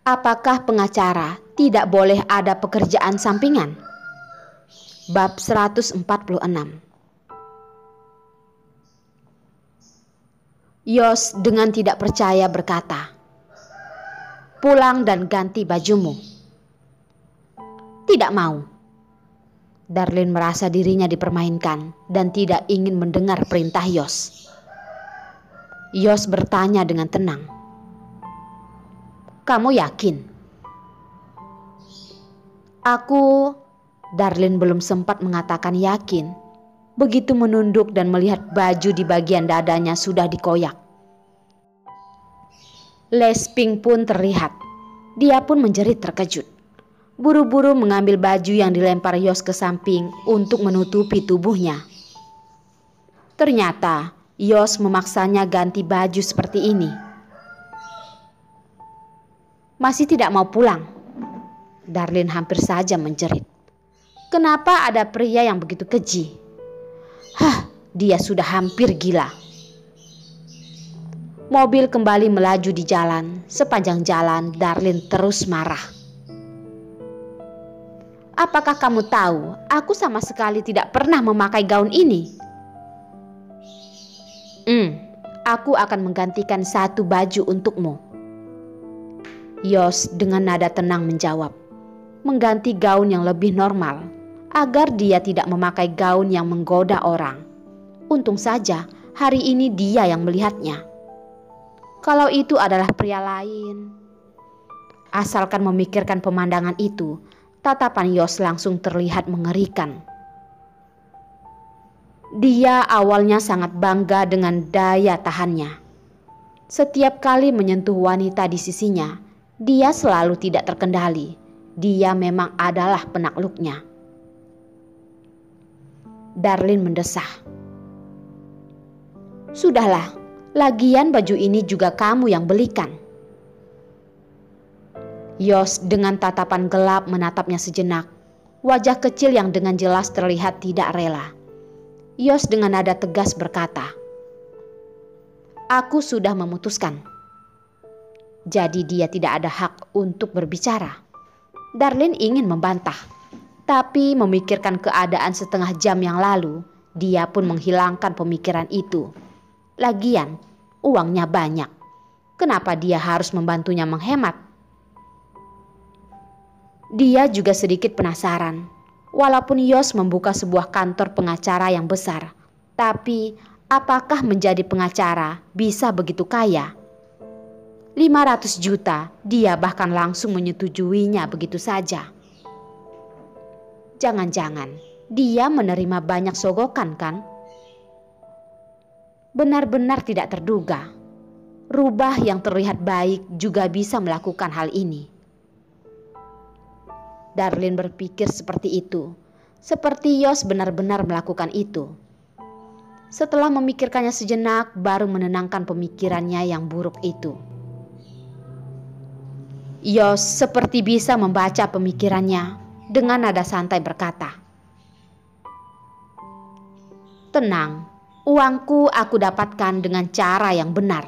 Apakah pengacara tidak boleh ada pekerjaan sampingan? Bab 146. Yos dengan tidak percaya berkata, "Pulang dan ganti bajumu." "Tidak mau." Darlin merasa dirinya dipermainkan dan tidak ingin mendengar perintah Yos. Yos bertanya dengan tenang, "Kamu yakin?" Darlin belum sempat mengatakan yakin, begitu menunduk dan melihat baju di bagian dadanya sudah dikoyak. Lesping pun terlihat. Dia pun menjerit terkejut. Buru-buru mengambil baju yang dilempar Yos ke samping untuk menutupi tubuhnya. Ternyata Yos memaksanya ganti baju seperti ini. "Masih tidak mau pulang?" Darlin hampir saja menjerit. Kenapa ada pria yang begitu keji? Dia sudah hampir gila. Mobil kembali melaju di jalan. Sepanjang jalan Darlin terus marah. "Apakah kamu tahu, aku sama sekali tidak pernah memakai gaun ini?" Aku akan menggantikan satu baju untukmu." Yos dengan nada tenang menjawab, mengganti gaun yang lebih normal, agar dia tidak memakai gaun yang menggoda orang. Untung saja hari ini dia yang melihatnya. Kalau itu adalah pria lain. Asalkan memikirkan pemandangan itu, tatapan Yos langsung terlihat mengerikan. Dia awalnya sangat bangga dengan daya tahannya. Setiap kali menyentuh wanita di sisinya, dia selalu tidak terkendali. Dia memang adalah penakluknya. Darlin mendesah, "Sudahlah, lagian baju ini juga kamu yang belikan." Yos dengan tatapan gelap menatapnya sejenak. Wajah kecil yang dengan jelas terlihat tidak rela. Yos dengan nada tegas berkata, "Aku sudah memutuskan." Jadi dia tidak ada hak untuk berbicara. Darlin ingin membantah, tapi memikirkan keadaan setengah jam yang lalu, dia pun menghilangkan pemikiran itu. Lagian, uangnya banyak. Kenapa dia harus membantunya menghemat? Dia juga sedikit penasaran. Walaupun Yos membuka sebuah kantor pengacara yang besar, tapi apakah menjadi pengacara bisa begitu kaya? 500 juta, dia bahkan langsung menyetujuinya begitu saja. Jangan-jangan dia menerima banyak sogokan, kan? Benar-benar tidak terduga. Rubah yang terlihat baik juga bisa melakukan hal ini. Darlin berpikir seperti itu, seperti Yos benar-benar melakukan itu. Setelah memikirkannya sejenak, baru menenangkan pemikirannya yang buruk itu. Yos seperti bisa membaca pemikirannya. Dengan nada santai berkata, "Tenang, uangku aku dapatkan dengan cara yang benar."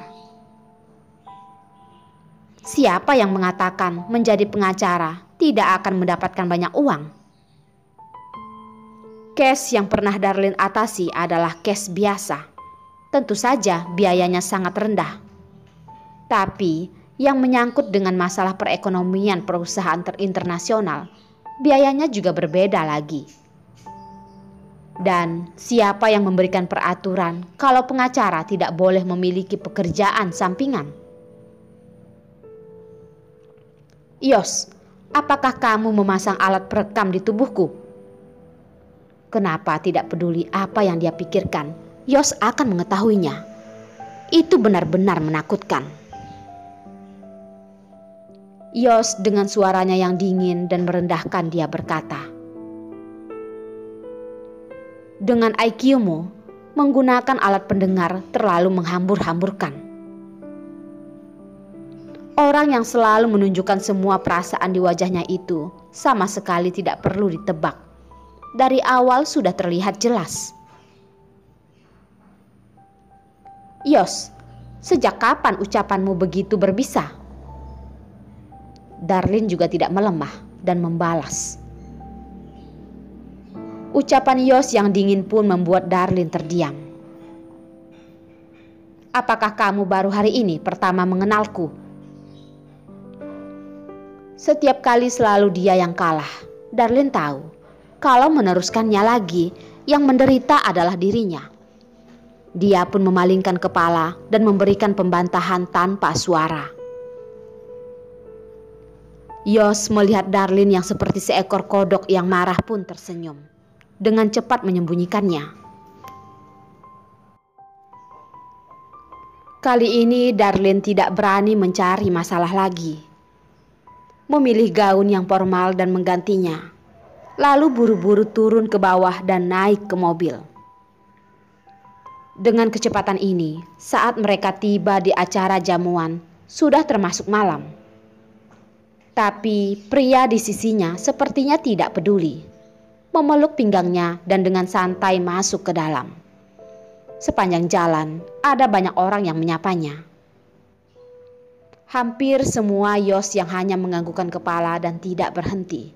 Siapa yang mengatakan menjadi pengacara tidak akan mendapatkan banyak uang? Case yang pernah Darlin atasi adalah case biasa. Tentu saja biayanya sangat rendah. Tapi yang menyangkut dengan masalah perekonomian perusahaan internasional, biayanya juga berbeda lagi. Dan siapa yang memberikan peraturan kalau pengacara tidak boleh memiliki pekerjaan sampingan? "Yos, apakah kamu memasang alat perekam di tubuhku?" Kenapa tidak peduli apa yang dia pikirkan, Yos akan mengetahuinya. Itu benar-benar menakutkan. Yos dengan suaranya yang dingin dan merendahkan dia berkata, "Dengan IQ-mu, menggunakan alat pendengar terlalu menghambur-hamburkan. Orang yang selalu menunjukkan semua perasaan di wajahnya itu sama sekali tidak perlu ditebak. Dari awal sudah terlihat jelas." "Yos, sejak kapan ucapanmu begitu berbisa?" Darlin juga tidak melemah dan membalas. Ucapan Yos yang dingin pun membuat Darlin terdiam. Apakah kamu baru hari ini pertama mengenalku? Setiap kali selalu dia yang kalah. Darlin tahu kalau meneruskannya lagi, yang menderita adalah dirinya. Dia pun memalingkan kepala dan memberikan pembantahan tanpa suara. Yos melihat Darlin yang seperti seekor kodok yang marah pun tersenyum. Dengan cepat menyembunyikannya. Kali ini Darlin tidak berani mencari masalah lagi. Memilih gaun yang formal dan menggantinya. Lalu buru-buru turun ke bawah dan naik ke mobil. Dengan kecepatan ini, saat mereka tiba di acara jamuan, sudah termasuk malam. Tapi pria di sisinya sepertinya tidak peduli. Memeluk pinggangnya dan dengan santai masuk ke dalam. Sepanjang jalan, ada banyak orang yang menyapanya. Hampir semua Yos yang hanya menganggukkan kepala dan tidak berhenti.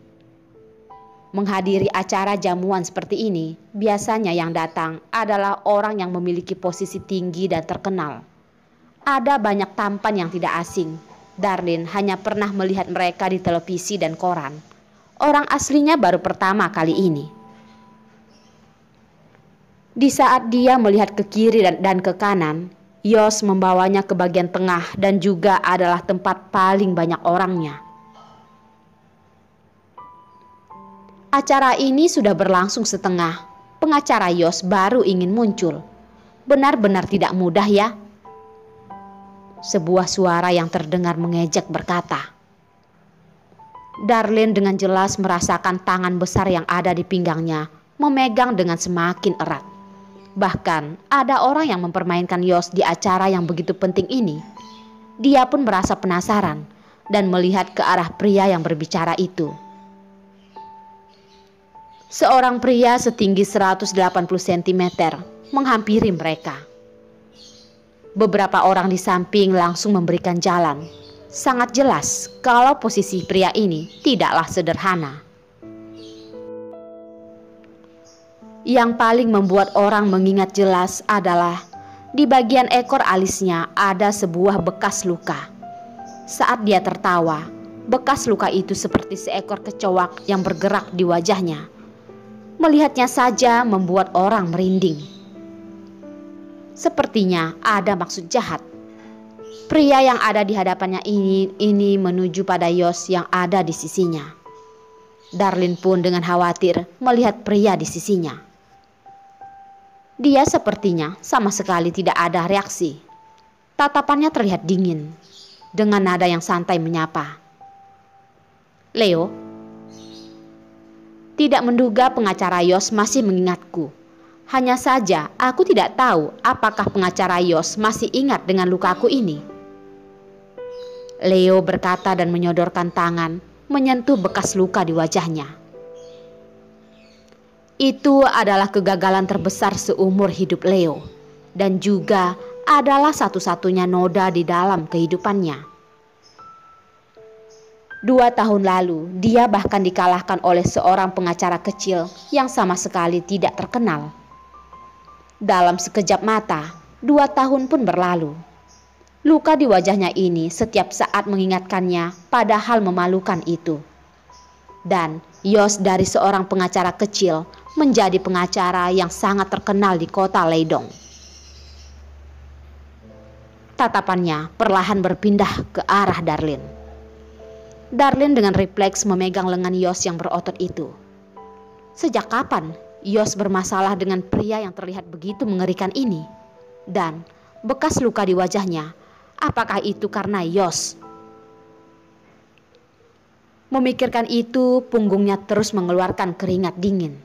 Menghadiri acara jamuan seperti ini, biasanya yang datang adalah orang yang memiliki posisi tinggi dan terkenal. Ada banyak tampan yang tidak asing. Darlin hanya pernah melihat mereka di televisi dan koran. Orang aslinya baru pertama kali ini. Di saat dia melihat ke kiri dan ke kanan, Yos membawanya ke bagian tengah dan juga adalah tempat paling banyak orangnya. Acara ini sudah berlangsung setengah. Pengacara Yos baru ingin muncul. Benar-benar tidak mudah ya. Sebuah suara yang terdengar mengejek berkata. Darlin dengan jelas merasakan tangan besar yang ada di pinggangnya memegang dengan semakin erat. Bahkan ada orang yang mempermainkan Yos di acara yang begitu penting ini. Dia pun merasa penasaran dan melihat ke arah pria yang berbicara itu. Seorang pria setinggi 180 cm menghampiri mereka. Beberapa orang di samping langsung memberikan jalan. Sangat jelas kalau posisi pria ini tidaklah sederhana. Yang paling membuat orang mengingat jelas adalah di bagian ekor alisnya ada sebuah bekas luka. Saat dia tertawa, bekas luka itu seperti seekor kecoak yang bergerak di wajahnya. Melihatnya saja membuat orang merinding. Sepertinya ada maksud jahat. Pria yang ada di hadapannya ini menuju pada Yos yang ada di sisinya. Darlin pun dengan khawatir melihat pria di sisinya. Dia sepertinya sama sekali tidak ada reaksi. Tatapannya terlihat dingin. Dengan nada yang santai menyapa. Leo. Tidak menduga pengacara Yos masih mengingatku. Hanya saja aku tidak tahu apakah pengacara Yos masih ingat dengan lukaku ini. Leo berkata dan menyodorkan tangan menyentuh bekas luka di wajahnya. Itu adalah kegagalan terbesar seumur hidup Leo dan juga adalah satu-satunya noda di dalam kehidupannya. 2 tahun lalu dia bahkan dikalahkan oleh seorang pengacara kecil yang sama sekali tidak terkenal. Dalam sekejap mata, 2 tahun pun berlalu. Luka di wajahnya ini setiap saat mengingatkannya pada hal memalukan itu. Dan Yos dari seorang pengacara kecil menjadi pengacara yang sangat terkenal di kota Leidong. Tatapannya perlahan berpindah ke arah Darlin. Darlin dengan refleks memegang lengan Yos yang berotot itu. Sejak kapan Yos bermasalah dengan pria yang terlihat begitu mengerikan ini? Dan bekas luka di wajahnya, apakah itu karena Yos? Memikirkan itu, punggungnya terus mengeluarkan keringat dingin.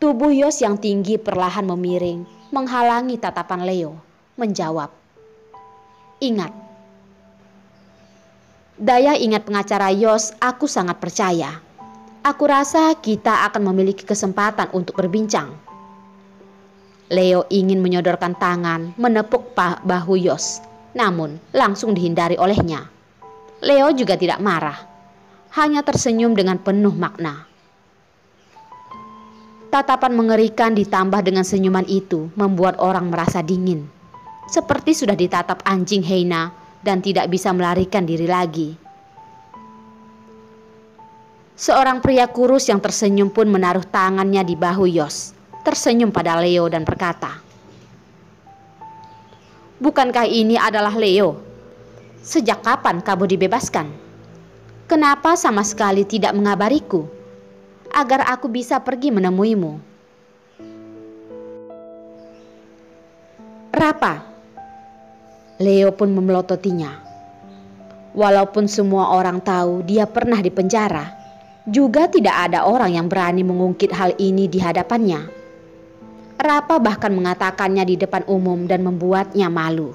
Tubuh Yos yang tinggi perlahan memiring, menghalangi tatapan Leo, menjawab, "Ingat." Daya ingat pengacara Yos aku sangat percaya. Aku rasa kita akan memiliki kesempatan untuk berbincang. Leo ingin menyodorkan tangan menepuk bahu Yos, namun langsung dihindari olehnya. Leo juga tidak marah, hanya tersenyum dengan penuh makna. Tatapan mengerikan ditambah dengan senyuman itu membuat orang merasa dingin, seperti sudah ditatap anjing hina dan tidak bisa melarikan diri lagi. Seorang pria kurus yang tersenyum pun menaruh tangannya di bahu Yos, tersenyum pada Leo dan berkata, "Bukankah ini adalah Leo? Sejak kapan kamu dibebaskan? Kenapa sama sekali tidak mengabariku, agar aku bisa pergi menemuimu?" "Rapa?" Leo pun memelototinya. Walaupun semua orang tahu dia pernah dipenjara, juga tidak ada orang yang berani mengungkit hal ini di hadapannya. Rapa bahkan mengatakannya di depan umum dan membuatnya malu.